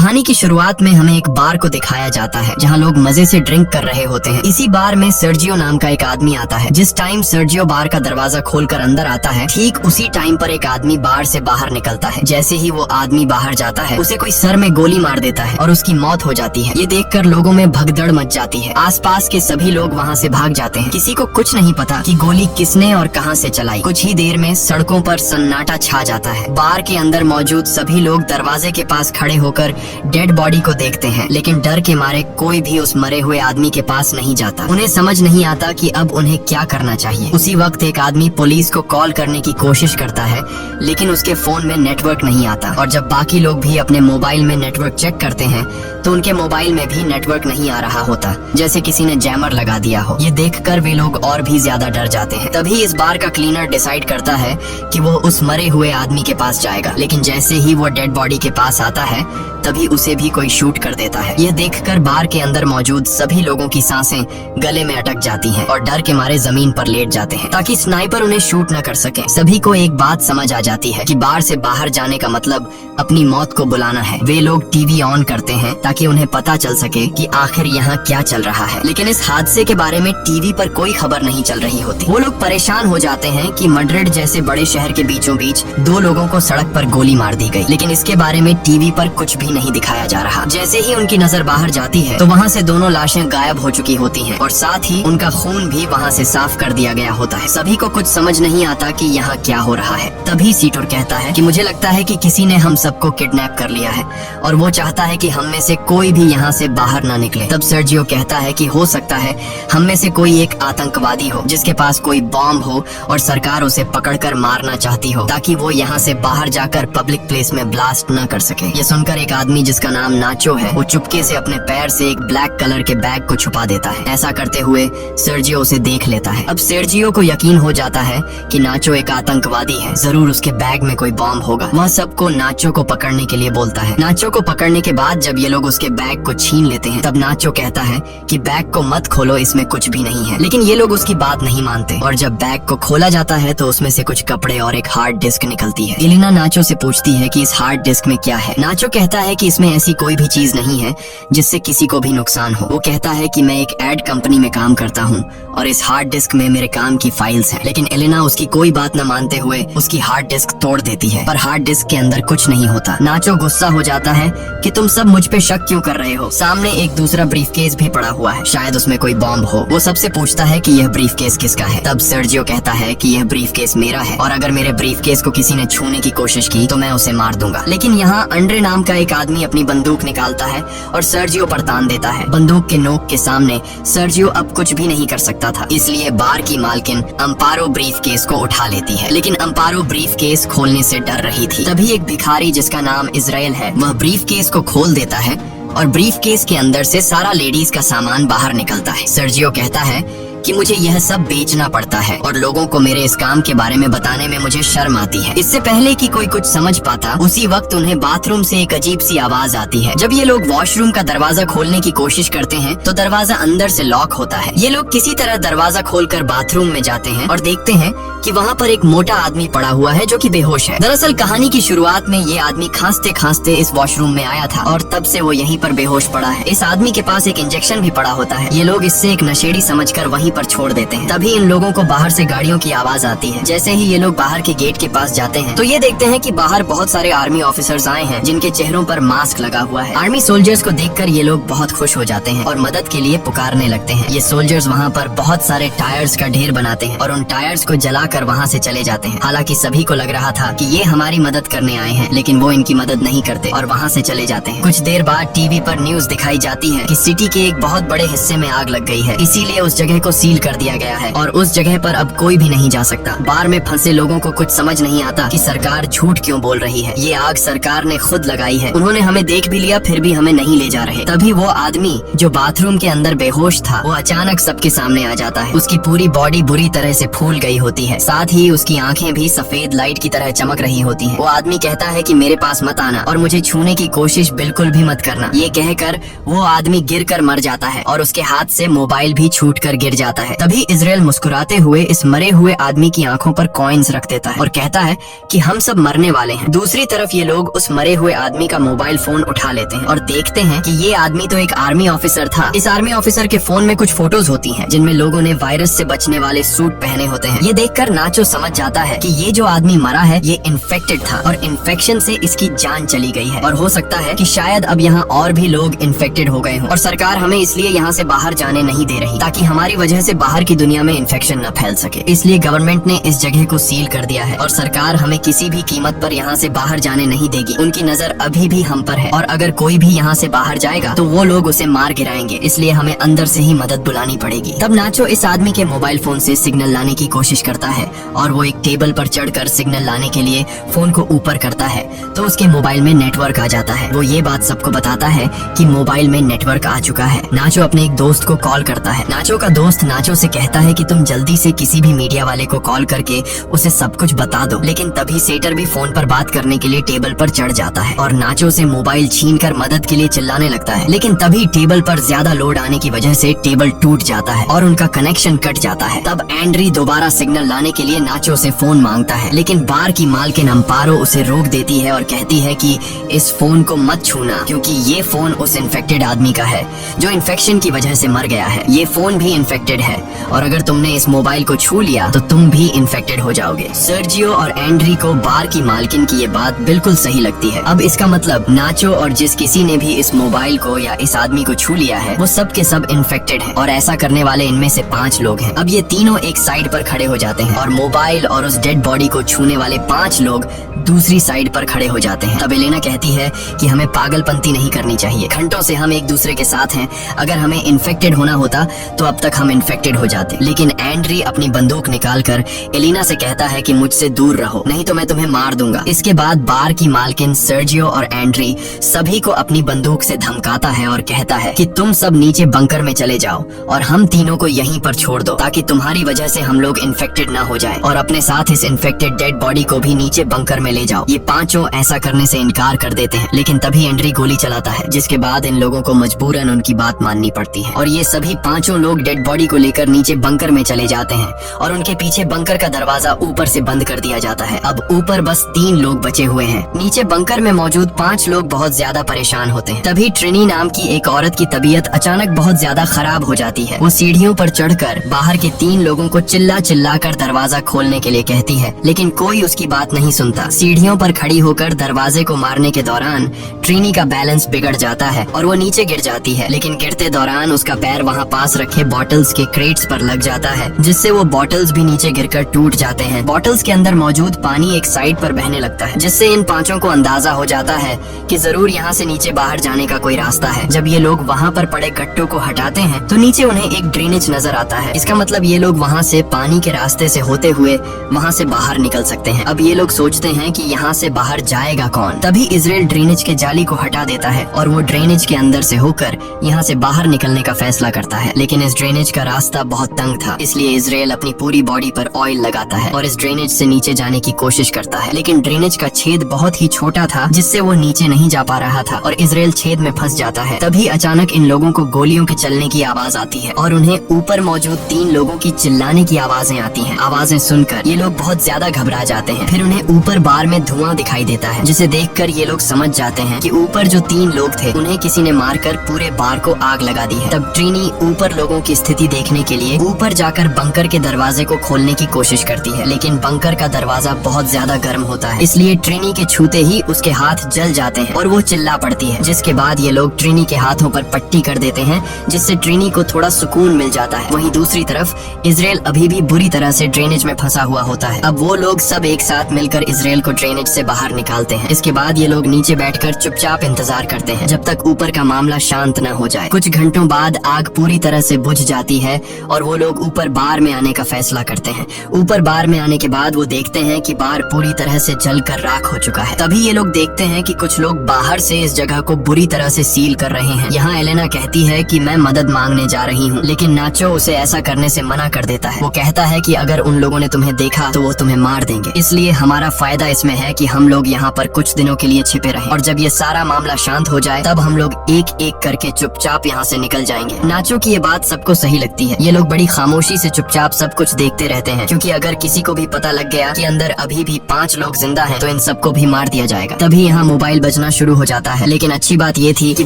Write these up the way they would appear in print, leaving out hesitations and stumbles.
कहानी की शुरुआत में हमें एक बार को दिखाया जाता है जहाँ लोग मजे से ड्रिंक कर रहे होते हैं। इसी बार में सर्जियो नाम का एक आदमी आता है। जिस टाइम सर्जियो बार का दरवाजा खोलकर अंदर आता है, ठीक उसी टाइम पर एक आदमी बार से बाहर निकलता है। जैसे ही वो आदमी बाहर जाता है, उसे कोई सर में गोली मार देता है और उसकी मौत हो जाती है। ये देखकर लोगों में भगदड़ मच जाती है। आसपास के सभी लोग वहाँ से भाग जाते हैं। किसी को कुछ नहीं पता कि गोली किसने और कहाँ से चलाई। कुछ ही देर में सड़कों पर सन्नाटा छा जाता है। बार के अंदर मौजूद सभी लोग दरवाजे के पास खड़े होकर डेड बॉडी को देखते हैं, लेकिन डर के मारे कोई भी उस मरे हुए आदमी के पास नहीं जाता। उन्हें समझ नहीं आता कि अब उन्हें क्या करना चाहिए। उसी वक्त एक आदमी पुलिस को कॉल करने की कोशिश करता है, लेकिन उसके फोन में नेटवर्क नहीं आता। और जब बाकी लोग भी अपने मोबाइल में नेटवर्क चेक करते हैं, तो उनके मोबाइल में भी नेटवर्क नहीं आ रहा होता, जैसे किसी ने जैमर लगा दिया हो। ये देखकर वे लोग और भी ज्यादा डर जाते हैं। तभी इस बार का क्लीनर डिसाइड करता है कि वो उस मरे हुए आदमी के पास जाएगा, लेकिन जैसे ही वो डेड बॉडी के पास आता है, तभी उसे भी कोई शूट कर देता है। यह देखकर बार के अंदर मौजूद सभी लोगों की सांसें गले में अटक जाती हैं और डर के मारे जमीन पर लेट जाते हैं, ताकि स्नाइपर उन्हें शूट न कर सके। सभी को एक बात समझ आ जाती है कि बार से बाहर जाने का मतलब अपनी मौत को बुलाना है। वे लोग टीवी ऑन करते हैं ताकि उन्हें पता चल सके कि आखिर यहाँ क्या चल रहा है, लेकिन इस हादसे के बारे में टीवी पर कोई खबर नहीं चल रही होती। वो लोग परेशान हो जाते हैं कि मैड्रिड जैसे बड़े शहर के बीचों बीच 2 लोगों को सड़क पर गोली मार दी गई, लेकिन इसके बारे में टीवी पर कुछ भी नहीं दिखाया जा रहा। जैसे ही उनकी नजर बाहर जाती है, तो वहाँ से दोनों लाशें गायब हो चुकी होती हैं और साथ ही उनका खून भी वहाँ से साफ कर दिया गया होता है। सभी को कुछ समझ नहीं आता कि यहाँ क्या हो रहा है। तभी सीटोर कहता है कि मुझे लगता है कि किसी ने हम सबको किडनैप कर लिया है और वो चाहता है कि हम में से कोई भी यहाँ से बाहर ना निकले। तब सर्जियो कहता है कि हो सकता है हम में से कोई एक आतंकवादी हो, जिसके पास कोई बॉम्ब हो और सरकार उसे पकड़कर मारना चाहती हो, ताकि वो यहाँ से बाहर जाकर पब्लिक प्लेस में ब्लास्ट न कर सके। ये सुनकर एक आदमी जिसका नाम नाचो है, वो चुपके से अपने पैर से एक ब्लैक कलर के बैग को छुपा देता है। ऐसा करते हुए सर्जियो उसे देख लेता है। अब सर्जियो को यकीन हो जाता है कि नाचो एक आतंकवादी है, जरूर उसके बैग में कोई बॉम्ब होगा। वह सबको नाचो को पकड़ने के लिए बोलता है। नाचो को पकड़ने के बाद जब ये लोग उसके बैग को छीन लेते हैं, तब नाचो कहता है कि बैग को मत खोलो, इसमें कुछ भी नहीं है। लेकिन ये लोग उसकी बात नहीं मानते और जब बैग को खोला जाता है, तो उसमें से कुछ कपड़े और एक हार्ड डिस्क निकलती है। एलिना नाचो से पूछती है कि इस हार्ड डिस्क में क्या है। नाचो कहता है कि इसमें ऐसी कोई भी चीज नहीं है जिससे किसी को भी नुकसान हो। वो कहता है कि मैं एक एड कंपनी में काम करता हूँ और इस हार्ड डिस्क में मेरे काम की फाइल्स हैं। लेकिन एलिना उसकी कोई बात न मानते हुए उसकी हार्ड डिस्क तोड़ देती है, पर हार्ड डिस्क के अंदर कुछ नहीं होता। नाचो गुस्सा हो जाता है कि तुम सब मुझ पे शक क्यों कर रहे हो। सामने एक दूसरा ब्रीफकेस भी पड़ा हुआ है, शायद उसमें कोई बॉम्ब हो। वो सबसे पूछता है कि यह ब्रीफकेस किसका है। तब सर्जियो कहता है कि यह ब्रीफकेस मेरा है और अगर मेरे ब्रीफकेस को किसी ने छूने की कोशिश की तो मैं उसे मार दूंगा। लेकिन यहाँ अंड्रे नाम का एक आदमी अपनी बंदूक निकालता है और सर्जियो पर तान देता है। बंदूक के नोक के सामने सर्जियो अब कुछ भी नहीं कर सकता था, इसलिए बार की मालकिन अम्पारो ब्रीफकेस को उठा लेती है। लेकिन अम्पारो ब्रीफकेस खोलने से डर रही थी। तभी एक भिखारी जिसका नाम इजराइल है, वह ब्रीफकेस को खोल देता है और ब्रीफकेस के अंदर से सारा लेडीज का सामान बाहर निकलता है। सर्जियो कहता है कि मुझे यह सब बेचना पड़ता है और लोगों को मेरे इस काम के बारे में बताने में मुझे शर्म आती है। इससे पहले कि कोई कुछ समझ पाता, उसी वक्त उन्हें बाथरूम से एक अजीब सी आवाज आती है। जब ये लोग वॉशरूम का दरवाजा खोलने की कोशिश करते हैं, तो दरवाजा अंदर से लॉक होता है। ये लोग किसी तरह दरवाजा खोलकर बाथरूम में जाते हैं और देखते हैं कि वहाँ पर एक मोटा आदमी पड़ा हुआ है जो कि बेहोश है। दरअसल कहानी की शुरुआत में ये आदमी खांसते खांसते इस वॉशरूम में आया था और तब से वो यहीं पर बेहोश पड़ा है। इस आदमी के पास एक इंजेक्शन भी पड़ा होता है। ये लोग इससे एक नशेड़ी समझकर वहीं पर छोड़ देते हैं। तभी इन लोगों को बाहर से गाड़ियों की आवाज आती है। जैसे ही ये लोग बाहर के गेट के पास जाते हैं, तो ये देखते हैं कि बाहर बहुत सारे आर्मी ऑफिसर्स आए हैं, जिनके चेहरों पर मास्क लगा हुआ है। आर्मी सोल्जर्स को देखकर ये लोग बहुत खुश हो जाते हैं और मदद के लिए पुकारने लगते हैं। ये सोल्जर्स वहाँ पर बहुत सारे टायर्स का ढेर बनाते हैं और उन टायर्स को जलाकर वहाँ से चले जाते हैं। हालांकि सभी को लग रहा था कि ये हमारी मदद करने आए हैं, लेकिन वो इनकी मदद नहीं करते और वहाँ से चले जाते हैं। कुछ देर बाद टीवी पर न्यूज दिखाई जाती है कि सिटी के एक बहुत बड़े हिस्से में आग लग गई है, इसीलिए उस जगह को सील कर दिया गया है और उस जगह पर अब कोई भी नहीं जा सकता। बार में फंसे लोगों को कुछ समझ नहीं आता कि सरकार झूठ क्यों बोल रही है। ये आग सरकार ने खुद लगाई है। उन्होंने हमें देख भी लिया, फिर भी हमें नहीं ले जा रहे। तभी वो आदमी जो बाथरूम के अंदर बेहोश था, वो अचानक सबके सामने आ जाता है। उसकी पूरी बॉडी बुरी तरह से फूल गई होती है, साथ ही उसकी आंखें भी सफेद लाइट की तरह चमक रही होती हैं। वो आदमी कहता है कि मेरे पास मत आना और मुझे छूने की कोशिश बिल्कुल भी मत करना। ये कहकर वो आदमी गिरकर मर जाता है और उसके हाथ से मोबाइल भी छूटकर गिर जाता है। जाता है। तभी इजराइल मुस्कुराते हुए इस मरे हुए आदमी की आंखों पर कॉइन्स रख देता है और कहता है कि हम सब मरने वाले हैं। दूसरी तरफ ये लोग उस मरे हुए आदमी का मोबाइल फोन उठा लेते हैं और देखते हैं कि ये आदमी तो एक आर्मी ऑफिसर था। इस आर्मी ऑफिसर के फोन में कुछ फोटोज होती हैं जिनमें लोगों ने वायरस से बचने वाले सूट पहने होते हैं। ये देखकर नाचो समझ जाता है कि ये जो आदमी मरा है ये इन्फेक्टेड था और इन्फेक्शन से इसकी जान चली गई है और हो सकता है कि शायद अब यहाँ और भी लोग इन्फेक्टेड हो गए हों और सरकार हमें इसलिए यहाँ से बाहर जाने नहीं दे रही ताकि हमारी वजह से बाहर की दुनिया में इन्फेक्शन न फैल सके। इसलिए गवर्नमेंट ने इस जगह को सील कर दिया है और सरकार हमें किसी भी कीमत पर यहाँ से बाहर जाने नहीं देगी। उनकी नजर अभी भी हम पर है और अगर कोई भी यहाँ से बाहर जाएगा तो वो लोग उसे मार गिराएंगे, इसलिए हमें अंदर से ही मदद बुलानी पड़ेगी। तब नाचो इस आदमी के मोबाइल फोन से सिग्नल लाने की कोशिश करता है और वो एक टेबल पर चढ़कर सिग्नल लाने के लिए फोन को ऊपर करता है तो उसके मोबाइल में नेटवर्क आ जाता है। वो ये बात सबको बताता है कि मोबाइल में नेटवर्क आ चुका है। नाचो अपने एक दोस्त को कॉल करता है। नाचो का दोस्त नाचो से कहता है कि तुम जल्दी से किसी भी मीडिया वाले को कॉल करके उसे सब कुछ बता दो। लेकिन तभी सेटर भी फोन पर बात करने के लिए टेबल पर चढ़ जाता है और नाचो से मोबाइल छीनकर मदद के लिए चिल्लाने लगता है। लेकिन तभी टेबल पर ज्यादा लोड आने की वजह से टेबल टूट जाता है और उनका कनेक्शन कट जाता है। तब एंड्री दोबारा सिग्नल लाने के लिए नाचो से फोन मांगता है, लेकिन बार की मालकिन अम्पारो उसे रोक देती है और कहती है कि इस फोन को मत छूना क्योंकि ये फोन उस इन्फेक्टेड आदमी का है जो इन्फेक्शन की वजह से मर गया है। ये फोन भी इन्फेक्टेड है और अगर तुमने इस मोबाइल को छू लिया तो तुम भी इन्फेक्टेड हो जाओगे। सर्जियो और एंड्री को बार की मालकिन की ये बात बिल्कुल सही लगती है। अब इसका मतलब नाचो और जिस किसी ने भी इस मोबाइल को या इस आदमी को छू लिया है वो सब के सब इन्फेक्टेड है और ऐसा करने वाले इनमें से 5 लोग हैं। अब ये तीनों एक साइड पर खड़े हो जाते हैं और मोबाइल और उस डेड बॉडी को छूने वाले 5 लोग दूसरी साइड पर खड़े हो जाते हैं। तब एलेना कहती है कि हमें पागलपंती नहीं करनी चाहिए। घंटों से हम एक दूसरे के साथ हैं, अगर हमें इन्फेक्टेड होना होता तो अब तक हम इन्फेक्टेड हो जाते। लेकिन एंड्री अपनी बंदूक निकालकर एलेना से कहता है कि मुझसे दूर रहो नहीं तो मैं तुम्हें मार दूंगा। इसके बाद बार की मालकिन सर्जियो और एंड्री सभी को अपनी बंदूक से धमकाता है और कहता है कि तुम सब नीचे बंकर में चले जाओ और हम तीनों को यहीं पर छोड़ दो ताकि तुम्हारी वजह से हम लोग इन्फेक्टेड ना हो जाए और अपने साथ इस इन्फेक्टेड डेड बॉडी को भी नीचे बंकर में ले जाओ। ये पांचों ऐसा करने से इनकार कर देते हैं, लेकिन तभी एंड्री गोली चलाता है जिसके बाद इन लोगों को मजबूरन उनकी बात माननी पड़ती है और ये सभी पांचों लोग डेड बॉडी को लेकर नीचे बंकर में चले जाते हैं और उनके पीछे बंकर का दरवाजा ऊपर से बंद कर दिया जाता है। अब ऊपर बस 3 लोग बचे हुए हैं। नीचे बंकर में मौजूद 5 लोग बहुत ज्यादा परेशान होते हैं। तभी ट्रिनी नाम की एक औरत की तबीयत अचानक बहुत ज्यादा खराब हो जाती है। वो सीढ़ियों पर चढ़कर बाहर के 3 लोगों को चिल्ला चिल्ला कर दरवाजा खोलने के लिए कहती है, लेकिन कोई उसकी बात नहीं सुनता। सीढ़ियों पर खड़ी होकर दरवाजे को मारने के दौरान ट्रिनी का बैलेंस बिगड़ जाता है और वो नीचे गिर जाती है, लेकिन गिरते दौरान उसका पैर वहाँ पास रखे बॉटल्स के क्रेट्स पर लग जाता है जिससे वो बॉटल्स भी नीचे गिरकर टूट जाते हैं। बॉटल्स के अंदर मौजूद पानी एक साइड पर बहने लगता है जिससे इन 5 को अंदाजा हो जाता है कि जरूर यहाँ से नीचे बाहर जाने का कोई रास्ता है। जब ये लोग वहाँ पर पड़े गट्टों को हटाते हैं तो नीचे उन्हें एक ड्रेनेज नजर आता है। इसका मतलब ये लोग वहाँ से पानी के रास्ते से होते हुए वहाँ से बाहर निकल सकते हैं। अब ये लोग सोचते हैं कि यहाँ से बाहर जाएगा कौन। तभी इजराइल ड्रेनेज के जाली को हटा देता है और वो ड्रेनेज के अंदर से होकर यहाँ से बाहर निकलने का फैसला करता है, लेकिन इस ड्रेनेज का रास्ता बहुत तंग था, इसलिए इजराइल अपनी पूरी बॉडी पर ऑयल लगाता है और इस ड्रेनेज से नीचे जाने की कोशिश करता है, लेकिन ड्रेनेज का छेद बहुत ही छोटा था जिससे वो नीचे नहीं जा पा रहा था और इजराइल छेद में फंस जाता है। तभी अचानक इन लोगों को गोलियों के चलने की आवाज आती है और उन्हें ऊपर मौजूद 3 लोगों की चिल्लाने की आवाजें आती हैं। आवाजें सुनकर ये लोग बहुत ज्यादा घबरा जाते हैं। फिर उन्हें ऊपर बार में धुआं दिखाई देता है जिसे देखकर ये लोग समझ जाते हैं कि ऊपर जो 3 लोग थे उन्हें किसी ने मारकर पूरे बार को आग लगा दी है। तब ट्रिनी ऊपर लोगों की स्थिति देखने के लिए ऊपर जाकर बंकर के दरवाजे को खोलने की कोशिश करती है, लेकिन बंकर का दरवाजा बहुत ज्यादा गर्म होता है, इसलिए ट्रिनी के छूते ही उसके हाथ जल जाते हैं और वो चिल्ला पड़ती है, जिसके बाद ये लोग ट्रिनी के हाथों पर पट्टी कर देते हैं जिससे ट्रिनी को थोड़ा सुकून मिल जाता है। वहीं दूसरी तरफ इजराइल अभी भी बुरी तरह से ड्रेनेज में फंसा हुआ होता है। अब वो लोग सब एक साथ मिलकर इजराइल को ड्रेनेज से बाहर निकालते हैं। इसके बाद ये लोग नीचे बैठकर चुपचाप इंतजार करते हैं जब तक ऊपर का मामला शांत न हो जाए। कुछ घंटों बाद आग पूरी तरह से बुझ जाती है और वो लोग ऊपर बार में आने का फैसला करते हैं। ऊपर बार में आने के बाद वो देखते हैं कि बार पूरी तरह से जलकर राख हो चुका है। तभी ये लोग देखते हैं कि कुछ लोग बाहर से इस जगह को बुरी तरह से सील कर रहे हैं। यहाँ एलेना कहती है कि मैं मदद मांगने जा रही हूँ, लेकिन नाचो उसे ऐसा करने से मना कर देता है। वो कहता है कि अगर उन लोगों ने तुम्हें देखा तो वो तुम्हें मार देंगे, इसलिए हमारा फायदा इस में है कि हम लोग यहाँ पर कुछ दिनों के लिए छिपे रहें और जब ये सारा मामला शांत हो जाए तब हम लोग एक एक करके चुपचाप यहाँ से निकल जाएंगे। नाचो की ये बात सबको सही लगती है। ये लोग बड़ी खामोशी से चुपचाप सब कुछ देखते रहते हैं, क्योंकि अगर किसी को भी पता लग गया कि अंदर अभी भी 5 लोग जिंदा हैं, तो इन सबको भी मार दिया जाएगा। तभी यहाँ मोबाइल बजना शुरू हो जाता है। लेकिन अच्छी बात ये थी कि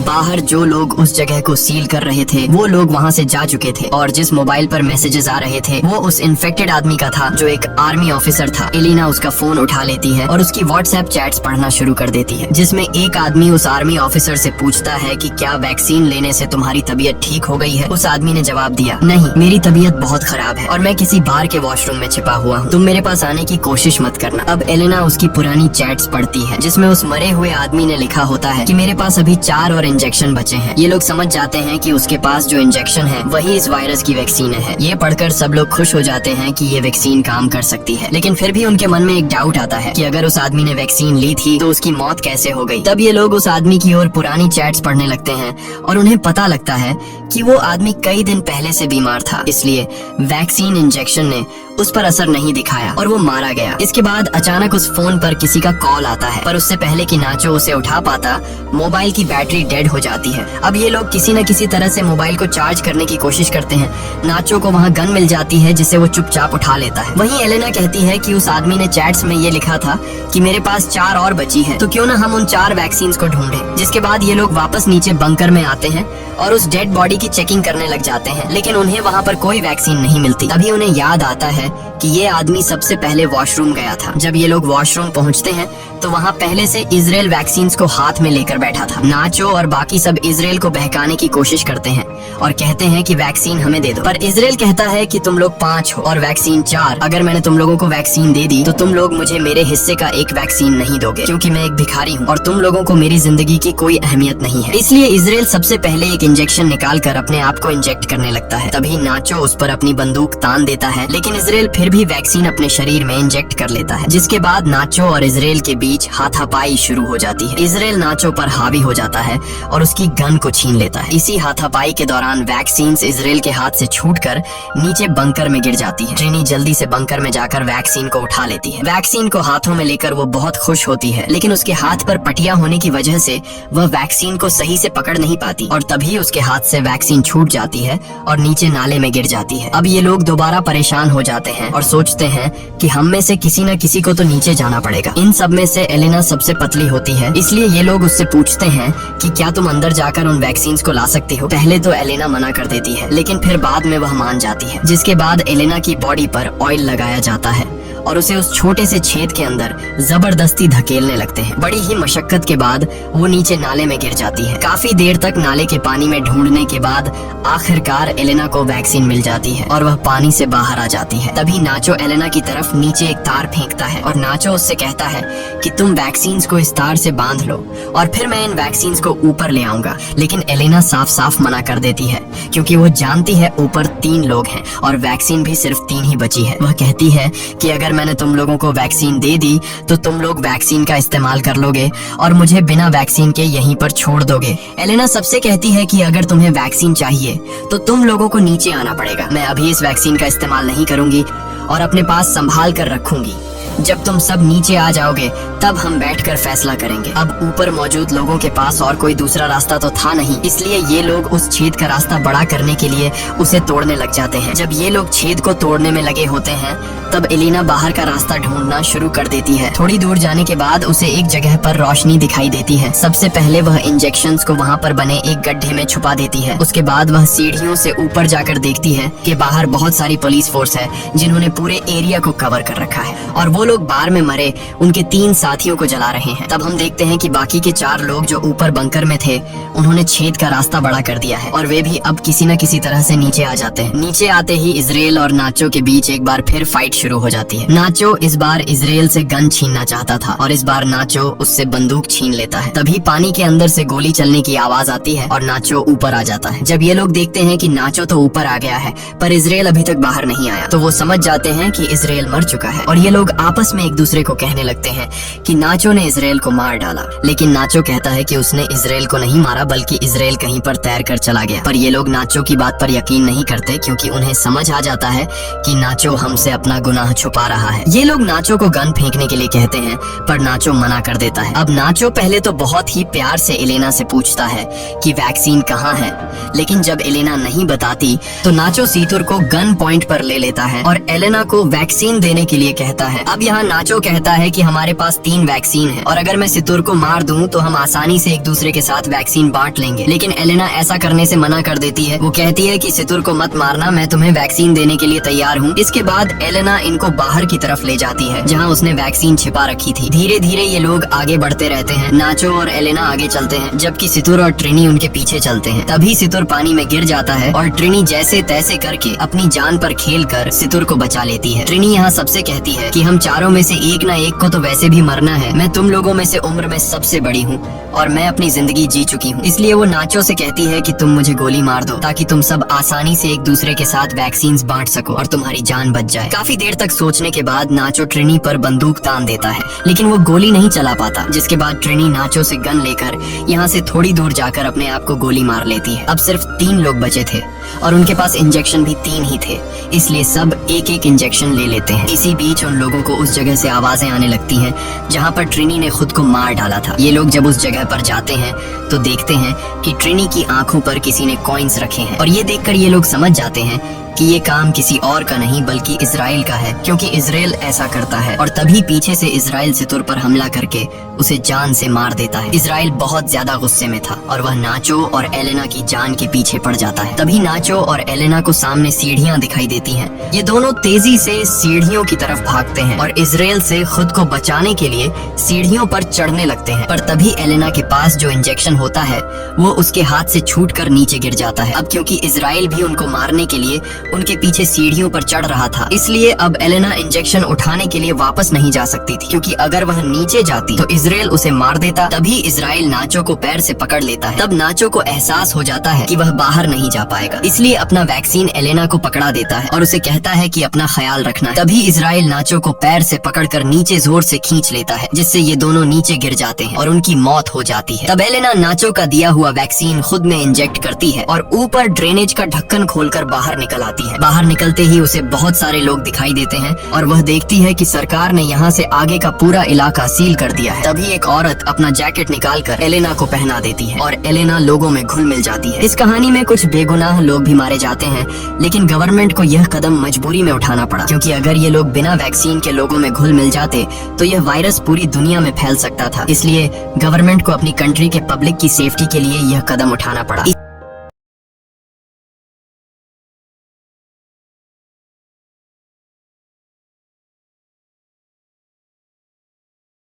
बाहर जो लोग उस जगह को सील कर रहे थे वो लोग वहाँ से जा चुके थे और जिस मोबाइल पर मैसेजेस आ रहे थे वो उस इन्फेक्टेड आदमी का था जो एक आर्मी ऑफिसर था। एलिना उसका फोन उठा लेती है और उसकी व्हाट्सएप चैट्स पढ़ना शुरू कर देती है, जिसमें एक आदमी उस आर्मी ऑफिसर से पूछता है कि क्या वैक्सीन लेने से तुम्हारी तबीयत ठीक हो गई है। उस आदमी ने जवाब दिया, नहीं, मेरी तबीयत बहुत खराब है और मैं किसी बार के वॉशरूम में छिपा हुआ हूँ, तुम मेरे पास आने की कोशिश मत करना। अब एलिना उसकी पुरानी चैट्स पढ़ती है जिसमें उस मरे हुए आदमी ने लिखा होता है कि मेरे पास अभी 4 और इंजेक्शन बचे हैं। ये लोग समझ जाते हैं कि उसके पास जो इंजेक्शन है वही इस वायरस की वैक्सीन है। ये पढ़कर सब लोग खुश हो जाते हैं कि ये वैक्सीन काम कर सकती है, लेकिन फिर भी उनके मन में एक डाउट आता है कि अगर उस आदमी ने वैक्सीन ली थी तो उसकी मौत कैसे हो गई। तब ये लोग उस आदमी की ओर पुरानी चैट्स पढ़ने लगते हैं और उन्हें पता लगता है कि वो आदमी कई दिन पहले से बीमार था, इसलिए वैक्सीन इंजेक्शन ने उस पर असर नहीं दिखाया और वो मारा गया। इसके बाद अचानक उस फोन पर किसी का कॉल आता है, पर उससे पहले कि नाचो उसे उठा पाता, मोबाइल की बैटरी डेड हो जाती है। अब ये लोग किसी न किसी तरह से मोबाइल को चार्ज करने की कोशिश करते हैं। नाचो को वहाँ गन मिल जाती है जिसे वो चुपचाप उठा लेता है। वहीं एलेना कहती है कि उस आदमी ने चैट्स में ये लिखा था कि मेरे पास 4 और बची है, तो क्यों ना हम उन 4 वैक्सीन को ढूंढे। जिसके बाद ये लोग वापस नीचे बंकर में आते हैं और उस डेड बॉडी की चेकिंग करने लग जाते हैं, लेकिन उन्हें वहाँ पर कोई वैक्सीन नहीं मिलती। तभी उन्हें याद आता है कि ये आदमी सबसे पहले वॉशरूम गया था। जब ये लोग वॉशरूम पहुँचते हैं तो वहाँ पहले से इजराइल वैक्सीन को हाथ में लेकर बैठा था। नाचो और बाकी सब इजराइल को बहकाने की कोशिश करते हैं और कहते हैं कि वैक्सीन हमें दे दो, पर इजराइल कहता है कि तुम लोग 5 हो और वैक्सीन 4। अगर मैंने तुम लोगों को वैक्सीन दे दी तो तुम लोग मुझे मेरे हिस्से का एक वैक्सीन नहीं दोगे, क्योंकि मैं एक भिखारी हूँ और तुम लोगों को मेरी जिंदगी की कोई अहमियत नहीं है। इसलिए इजराइल सबसे पहले एक इंजेक्शन निकाल कर अपने आप को इंजेक्ट करने लगता है। तभी नाचो उस पर अपनी बंदूक तान देता है, लेकिन इजराइल फिर भी वैक्सीन अपने शरीर में इंजेक्ट कर लेता है। जिसके बाद नाचो और इजराइल के बीच हाथापाई शुरू हो जाती है। इजराइल नाचो पर हावी हो जाता है और उसकी गन को छीन लेता है। इसी हाथापाई के दौरान वैक्सीन इजराइल के हाथ से छूटकर नीचे बंकर में गिर जाती है। ट्रिनी जल्दी से बंकर में जाकर वैक्सीन को उठा लेती है। वैक्सीन को हाथों में लेकर वो बहुत खुश होती है, लेकिन उसके हाथ पर पटिया होने की वजह से वह वैक्सीन को सही से पकड़ नहीं पाती और तभी उसके हाथ से वैक्सीन छूट जाती है और नीचे नाले में गिर जाती है। अब ये लोग दोबारा परेशान हो जाते हैं और सोचते हैं कि हम में से किसी न किसी को तो नीचे जाना पड़ेगा। इन सब में से एलेना सबसे पतली होती है, इसलिए ये लोग उससे पूछते हैं कि क्या तुम अंदर जाकर उन वैक्सीन को ला सकती हो। पहले तो एलेना मना कर देती है, लेकिन फिर बाद में वह मान जाती है। जिसके बाद एलेना की बॉडी पर ऑयल लगाया जाता है और उसे उस छोटे से छेद के अंदर जबरदस्ती धकेलने लगते हैं। बड़ी ही मशक्कत के बाद वो नीचे नाले में गिर जाती है। काफी देर तक नाले के पानी में ढूंढने के बाद आखिरकार एलेना को वैक्सीन मिल जाती है और वह पानी से बाहर आ जाती है। तभी नाचो एलेना की तरफ नीचे एक तार फेंकता है और नाचो उससे कहता है कि तुम वैक्सीन को इस तार से बांध लो और फिर मैं इन वैक्सीन को ऊपर ले आऊंगा। लेकिन एलेना साफ साफ मना कर देती है, क्योंकि वो जानती है ऊपर 3 लोग हैं और वैक्सीन भी सिर्फ 3 ही बची है। वह कहती है कि अगर मैंने तुम लोगों को वैक्सीन दे दी तो तुम लोग वैक्सीन का इस्तेमाल कर लोगे और मुझे बिना वैक्सीन के यहीं पर छोड़ दोगे। एलेना सबसे कहती है कि अगर तुम्हें वैक्सीन चाहिए तो तुम लोगों को नीचे आना पड़ेगा। मैं अभी इस वैक्सीन का इस्तेमाल नहीं करूंगी और अपने पास संभाल कर रखूंगी। जब तुम सब नीचे आ जाओगे तब हम बैठकर फैसला करेंगे। अब ऊपर मौजूद लोगों के पास और कोई दूसरा रास्ता तो था नहीं, इसलिए ये लोग उस छेद का रास्ता बड़ा करने के लिए उसे तोड़ने लग जाते हैं। जब ये लोग छेद को तोड़ने में लगे होते हैं तब एलिना बाहर का रास्ता ढूंढना शुरू कर देती है। थोड़ी दूर जाने के बाद उसे एक जगह पर रोशनी दिखाई देती है। सबसे पहले वह इंजेक्शंस को वहाँ पर बने एक गड्ढे में छुपा देती है। उसके बाद वह सीढ़ियों से ऊपर जाकर देखती है कि बाहर बहुत सारी पुलिस फोर्स है जिन्होंने पूरे एरिया को कवर कर रखा है और वो लोग बार में मरे उनके 3 साथियों को जला रहे हैं। तब हम देखते हैं कि बाकी के 4 लोग जो ऊपर बंकर में थे उन्होंने छेद का रास्ता बड़ा कर दिया है और वे भी अब किसी न किसी तरह से नीचे आ जाते हैं। नीचे आते ही इजराइल और नाचो के बीच एक बार फिर फाइट शुरू हो जाती है। नाचो इस बार इजराइल से गन छीनना चाहता था और इस बार नाचो उससे बंदूक छीन लेता है। तभी पानी के अंदर से गोली चलने की आवाज आती है और नाचो ऊपर आ जाता है। जब ये लोग देखते हैं कि नाचो तो ऊपर आ गया है पर इजराइल अभी तक बाहर नहीं आया तो वो समझ जाते हैं कि इजराइल मर चुका है और ये लोग आपस में एक दूसरे को कहने लगते हैं कि नाचो ने इजराइल को मार डाला, लेकिन नाचो कहता है कि उसने इजराइल को नहीं मारा बल्कि इजराइल कहीं पर तैर कर चला गया। पर ये लोग नाचो की बात पर यकीन नहीं करते क्योंकि उन्हें समझ आ जाता है कि नाचो हमसे अपना गुनाह छुपा रहा है। ये लोग नाचो को गन फेंकने के लिए कहते हैं पर नाचो मना कर देता है। अब नाचो पहले तो बहुत ही प्यार से एलेना से पूछता है कि वैक्सीन कहाँ है, लेकिन जब एलेना नहीं बताती तो नाचो सीतुर को गन पॉइंट पर ले लेता है और एलेना को वैक्सीन देने के लिए कहता है। अब यहाँ नाचो कहता है कि हमारे पास 3 वैक्सीन है और अगर मैं सितुर को मार दूं तो हम आसानी से एक दूसरे के साथ वैक्सीन बांट लेंगे, लेकिन एलेना ऐसा करने से मना कर देती है। वो कहती है कि सितुर को मत मारना, मैं तुम्हें वैक्सीन देने के लिए तैयार हूँ। इसके बाद एलेना इनको बाहर की तरफ ले जाती है जहाँ उसने वैक्सीन छिपा रखी थी। धीरे धीरे ये लोग आगे बढ़ते रहते हैं। नाचो और एलेना आगे चलते हैं जबकि सितुर और ट्रिनी उनके पीछे चलते हैं। तभी सितुर पानी में गिर जाता है और ट्रिनी जैसे तैसे करके अपनी जान पर खेल कर सितुर को बचा लेती है। ट्रिनी यहाँ सबसे कहती है कि हम चारों में से एक ना एक को तो वैसे भी मरना है, मैं तुम लोगों में से उम्र में सबसे बड़ी हूँ और मैं अपनी जिंदगी जी चुकी हूँ, इसलिए वो नाचो से कहती है कि तुम मुझे गोली मार दो ताकि तुम सब आसानी से एक दूसरे के साथ वैक्सीन बांट सको और तुम्हारी जान बच जाए। काफी देर तक सोचने के बाद नाचो ट्रिनी पर बंदूक तान देता है लेकिन वो गोली नहीं चला पाता, जिसके बाद ट्रिनी नाचो से गन लेकर यहाँ से थोड़ी दूर जाकर अपने आप को गोली मार लेती है। अब सिर्फ 3 लोग बचे थे और उनके पास इंजेक्शन भी 3 ही थे, इसलिए सब एक एक इंजेक्शन ले लेते हैं। इसी बीच उन लोगों को उस जगह से आवाजें आने लगती हैं जहाँ पर ट्रिनी ने खुद को मार डाला था। ये लोग जब उस जगह पर जाते हैं तो देखते हैं कि ट्रिनी की आंखों पर किसी ने कॉइन्स रखे हैं और ये देखकर ये लोग समझ जाते हैं कि ये काम किसी और का नहीं बल्कि इजराइल का है, क्योंकि इजराइल ऐसा करता है। और तभी पीछे से इजराइल सितुर पर हमला करके उसे जान से मार देता है। इजराइल बहुत ज्यादा गुस्से में था और वह नाचो और एलेना की जान के पीछे पड़ जाता है। तभी नाचो और एलेना को सामने सीढ़ियां दिखाई देती हैं। ये दोनों तेजी से सीढ़ियों की तरफ भागते हैं और इजराइल से खुद को बचाने के लिए सीढ़ियों पर चढ़ने लगते हैं। पर तभी एलेना के पास जो इंजेक्शन होता है वो उसके हाथ से छूटकर नीचे गिर जाता है। अब क्योंकि इजराइल भी उनको मारने के लिए उनके पीछे सीढ़ियों पर चढ़ रहा था, इसलिए अब एलेना इंजेक्शन उठाने के लिए वापस नहीं जा सकती थी, क्योंकि अगर वह नीचे जाती तो इजराइल उसे मार देता। तभी इजराइल नाचो को पैर से पकड़ लेता है। तब नाचो को एहसास हो जाता है कि वह बाहर नहीं जा पाएगा, इसलिए अपना वैक्सीन एलेना को पकड़ा देता है और उसे कहता है कि अपना ख्याल रखना है। तभी इजराइल नाचो को पैर से पकड़कर नीचे जोर से खींच लेता है, जिससे ये दोनों नीचे गिर जाते हैं और उनकी मौत हो जाती है। तब एलेना नाचो का दिया हुआ वैक्सीन खुद में इंजेक्ट करती है और ऊपर ड्रेनेज का ढक्कन खोलकर बाहर निकल आती है। बाहर निकलते ही उसे बहुत सारे लोग दिखाई देते हैं और वह देखती है कि सरकार ने यहाँ से आगे का पूरा इलाका सील कर दिया है। तभी एक औरत अपना जैकेट निकालकर एलेना को पहना देती है और एलेना लोगों में घुल मिल जाती है। इस कहानी में कुछ बेगुनाह लोग भी मारे जाते हैं, लेकिन गवर्नमेंट को यह कदम मजबूरी में उठाना पड़ा, क्योंकि अगर ये लोग बिना वैक्सीन के लोगों में घुल मिल जाते तो यह वायरस पूरी दुनिया में फैल सकता था। इसलिए गवर्नमेंट को अपनी कंट्री के पब्लिक की सेफ्टी के लिए यह कदम उठाना पड़ा।